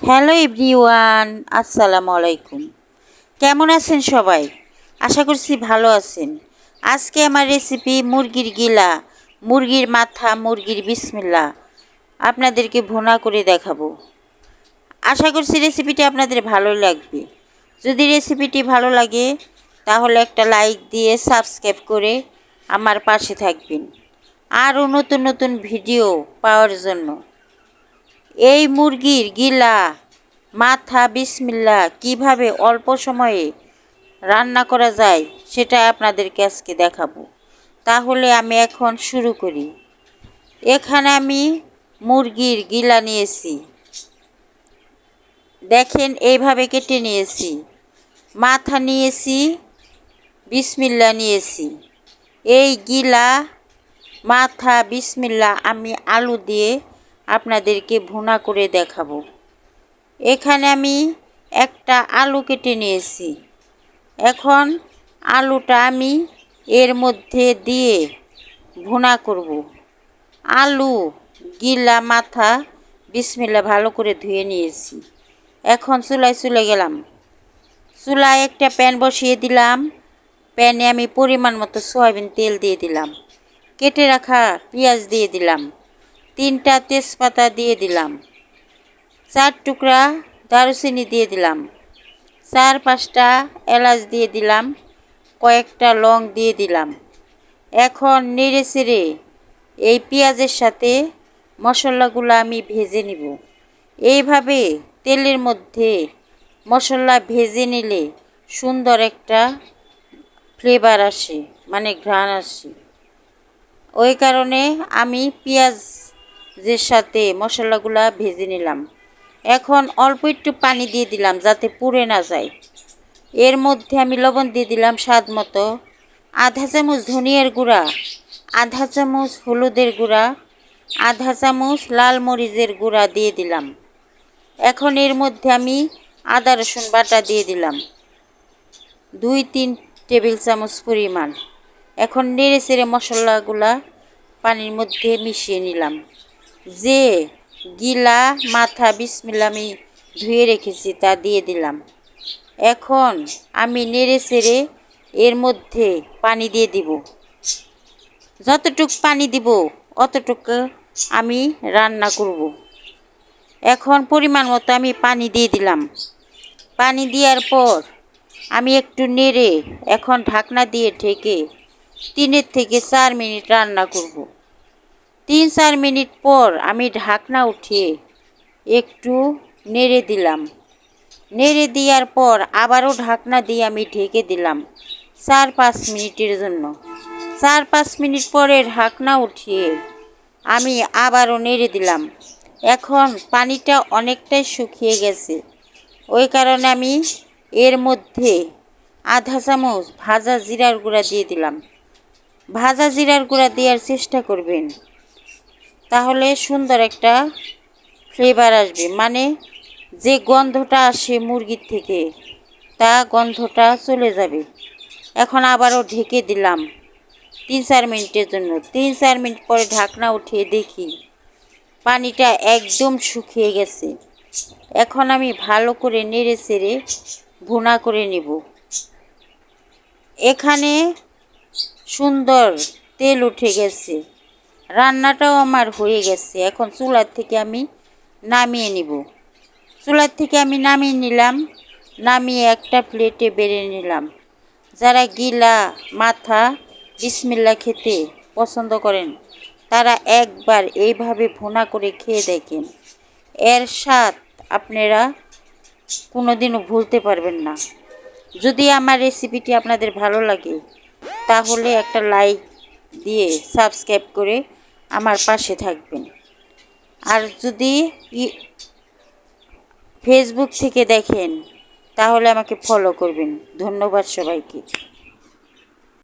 Hello everyone, আসসালামু আলাইকুম। কেমন আছেন সবাই? আশা করছি ভালো আছেন। আজকে আমার রেসিপি মুরগির গিলা, মুরগির মাথা, মুরগির বিসমিল্লাহ আপনাদেরকে ভুনা করে দেখাবো। আশা করছি রেসিপিটি আপনাদের ভালো লাগবে। যদি রেসিপিটি ভালো লাগে তাহলে একটা লাইক দিয়ে সাবস্ক্রাইব করে আমার পাশে থাকবেন আরও নতুন নতুন ভিডিও পাওয়ার জন্য। এই মুরগির গিলা, মাথা, বিসমিল্লাহ কিভাবে অল্প সময়ে রান্না করা যায় সেটা আপনাদেরকে আজকে দেখাবো। তাহলে আমি এখন শুরু করি। এখানে আমি মুরগির গিলা নিয়েছি, দেখেন এইভাবে কেটে নিয়েছি। মাথা নিয়েছি, বিসমিল্লাহ নিয়েছি। এই গিলা, মাথা, বিসমিল্লাহ আমি আলু দিয়ে আপনাদেরকে ভুনা করে দেখাবো। এখানে আমি একটা আলু কেটে নিয়েছি। এখন আলুটা আমি এর মধ্যে দিয়ে ভুনা করব। আলু, গিলা, মাথা, বিসমিল্লাহ ভালো করে ধুয়ে নিয়েছি। এখন চুলায় চলে গেলাম। চুলায় একটা প্যান বসিয়ে দিলাম। প্যানে আমি পরিমাণ মতো সয়াবিন তেল দিয়ে দিলাম। কেটে রাখা পেঁয়াজ দিয়ে দিলাম। 3টা তেজপাতা দিয়ে দিলাম। 4 টুকরা দারুচিনি দিয়ে দিলাম। 4-5টা এলাচ দিয়ে দিলাম। কয়েকটা লং দিয়ে দিলাম। এখন নেড়ে চেড়ে এই পেঁয়াজের সাথে মশলাগুলো আমি ভেজে নিব। এইভাবে তেলের মধ্যে মশলা ভেজে নিলে সুন্দর একটা ফ্লেভার আসে, মানে ঘ্রাণ আসে। ওই কারণে আমি পেঁয়াজের সাথে মশলাগুলো ভেজে নিলাম। এখন অল্প একটু পানি দিয়ে দিলাম যাতে পুড়ে না যায়। এর মধ্যে আমি লবণ দিয়ে দিলাম স্বাদ মতো। আধা চামচ ধনিয়ার গুঁড়া, আধা চামচ হলুদের গুঁড়া, আধা চামচ লাল মরিচের গুঁড়া দিয়ে দিলাম। এখন এর মধ্যে আমি আদা রসুন বাটা দিয়ে দিলাম 2-3 টেবিল চামচ পরিমাণ। এখন নেড়ে চেড়ে মশলাগুলা পানির মধ্যে মিশিয়ে নিলাম। যে গিলা, মাথা, বিসমিল্লাহ আমি ধুয়ে রেখেছি তা দিয়ে দিলাম। এখন আমি নেড়ে চেড়ে এর মধ্যে পানি দিয়ে দিব। যতটুক পানি দিব অতটুকু আমি রান্না করব। এখন পরিমাণ মতো আমি পানি দিয়ে দিলাম। পানি দেওয়ার পর আমি একটু নেড়ে এখন ঢাকনা দিয়ে ঢেকে 3 থেকে 4 মিনিট রান্না করব। 3-4 মিনিট পর আমি ঢাকনা উঠিয়ে একটু নেড়ে দিলাম। নেড়ে দেওয়ার পর আবারও ঢাকনা দিয়ে আমি ঢেকে দিলাম 4-5 মিনিটের জন্য। 4-5 মিনিট পরে ঢাকনা উঠিয়ে আমি আবারও নেড়ে দিলাম। এখন পানিটা অনেকটাই শুকিয়ে গেছে। ওই কারণে আমি এর মধ্যে আধা চামচ ভাজা জিরার গুঁড়া দিয়ে দিলাম। ভাজা জিরার গুঁড়া দেওয়ার চেষ্টা করবেন, তাহলে সুন্দর একটা ফ্লেভার আসবে, মানে যে গন্ধটা আসে মুরগির থেকে তা গন্ধটা চলে যাবে। এখন আবারও ঢেকে দিলাম 3-4 মিনিটের জন্য। 3-4 মিনিট পরে ঢাকনা উঠিয়ে দেখি পানিটা একদম শুকিয়ে গেছে। এখন আমি ভালো করে নেড়ে চেড়ে ভুনা করে নেব। এখানে সুন্দর তেল উঠে গেছে, রান্নাটাও আমার হয়ে গেছে। এখন চুলার থেকে আমি নামিয়ে নিব। চুলার থেকে আমি নামিয়ে নিলাম। নামিয়ে একটা প্লেটে বেড়ে নিলাম। যারা গিলা, মাথা, বিসমিল্লাহ খেতে পছন্দ করেন তারা একবার এইভাবে ভুনা করে খেয়ে দেখেন। এর স্বাদ আপনারা কোনোদিনও ভুলতে পারবেন না। যদি আমার রেসিপিটি আপনাদের ভালো লাগে তাহলে একটা লাইক দিয়ে সাবস্ক্রাইব করে আমার পাশে থাকবেন। আর যদি ফেসবুক থেকে দেখেন তাহলে আমাকে ফলো করবেন। ধন্যবাদ সবাইকে।